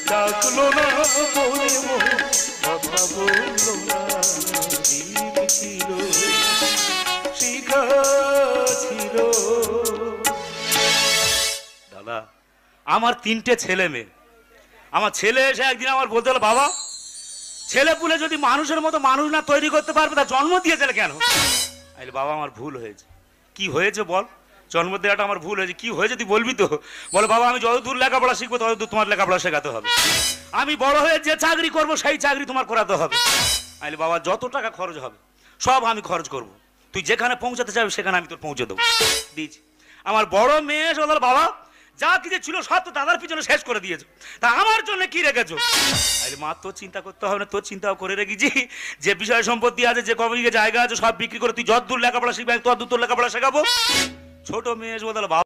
ডাকলো না বলে কথা বললো না, ছিল শিখা ছিল। দাদা আমার 3টে ছেলে মেয়ে, আমার ছেলে এসে একদিন আমার বলতে হলো, বাবা ছেলে পুলে যদি মানুষের মতো মানুষ না তৈরি করতে পারবে তা জন্ম দিয়েছিল কেন? আরে বাবা আমার ভুল হয়েছে। কি হয়েছে বল? জন্ম দেওয়াটা আমার ভুল হয়েছে। কি হয়েছে তুই বলবি তো? বলে বাবা আমি যতদূর লেখাপড়া শিখবো ততদূর তোমার লেখাপড়া শেখাতে হবে। আমি বড় হয়ে যে চাকরি করবো সেই চাকরি তোমার করাতে হবে। আরে বাবা যত টাকা খরচ হবে সব আমি খরচ করব, তুই যেখানে পৌঁছাতে চাইবি সেখানে আমি তোর পৌঁছে দেবো। দিয়েছি। আমার বড় মেয়ে এসে বলল, বাবা যা কিছু ছিল সব তো দাদার পিছনে শেষ করে দিয়েছো, তা আমার জন্য কি রেখেছো? আরে মা তোর চিন্তা করতে হবে না, তোর চিন্তাও করে রেখেছি। যে বিষয় সম্পত্তি আছে, যে কবে জায়গা আছে সব বিক্রি করে তুই যতদূর লেখাপড়া শিখবি আমি ততদূর তোর লেখাপড়া শেখাবো। ছোট মেয়ে এসে বলল, বাবা